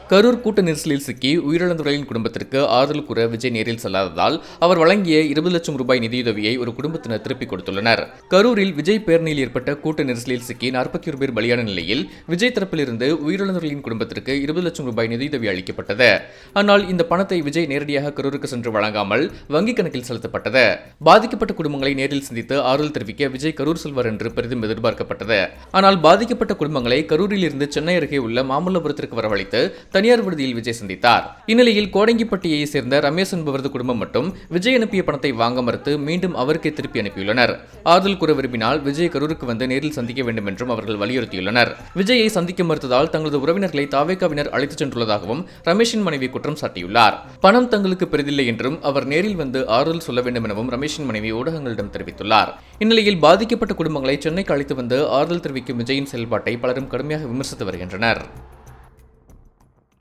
கரூர் கூட்ட நெரிசலில் சிக்கி உயிரிழந்தவர்களின் குடும்பத்திற்கு ஆறுதல் கூற விஜய் நேரில் செல்லாததால் அவர் வழங்கிய 20 லட்சம் ரூபாய் நிதியுதவியை ஒரு குடும்பத்தினர் திருப்பிக் கொடுத்துள்ளனர். கரூரில் விஜய் பேரணியில் ஏற்பட்ட கூட்ட நெரிசலில் சிக்கி 41 பேர் பலியான நிலையில் விஜய் தரப்பிலிருந்து உயிரிழந்தவர்களின் குடும்பத்திற்கு 20 லட்சம் ரூபாய் நிதியுதவி அளிக்கப்பட்டது. ஆனால் இந்த பணத்தை விஜய் நேரடியாக கரூருக்கு சென்று வழங்காமல் வங்கிக் கணக்கில் செலுத்தப்பட்டது. பாதிக்கப்பட்ட குடும்பங்களை நேரில் சந்தித்து ஆறுதல் தெரிவிக்க விஜய் கரூர் செல்வார் என்று பெரிதும் எதிர்பார்க்கப்பட்டது. ஆனால் பாதிக்கப்பட்ட குடும்பங்களை கரூரில் இருந்து சென்னை அருகே உள்ள மாமல்லபுரத்திற்கு வரவழைத்து தனியார் விடுதியில் விஜய் சந்தித்தார். இந்நிலையில் கோடங்கிப்பட்டியை சேர்ந்த ரமேஷ் என்பவரது குடும்பம் மட்டும் விஜய் அனுப்பிய பணத்தை வாங்க மறுத்து மீண்டும் அவருக்கே திருப்பி அனுப்பியுள்ளனர். ஆறுதல் கூற விரும்பினால் விஜய் கரூருக்கு வந்து நேரில் சந்திக்க வேண்டும் என்றும் அவர்கள் வலியுறுத்தியுள்ளனர். விஜயை சந்திக்க மறுத்ததால் தங்களது உறவினர்களை தாவேகாவினர் அழைத்துச் சென்றுள்ளதாகவும் ரமேஷின் மனைவி குற்றம் சாட்டியுள்ளார். பணம் தங்களுக்கு பெரிதில்லை என்றும் அவர் நேரில் வந்து ஆறுதல் சொல்ல வேண்டும் எனவும் ரமேஷின் மனைவி ஊடகங்களிடம் தெரிவித்துள்ளார். இந்நிலையில் பாதிக்கப்பட்ட குடும்பங்களை சென்னைக்கு அழைத்து வந்து ஆறுதல் தெரிவிக்கும் விஜயின் செயல்பாட்டை பலரும் கடுமையாக விமர்சித்து வருகின்றனர்.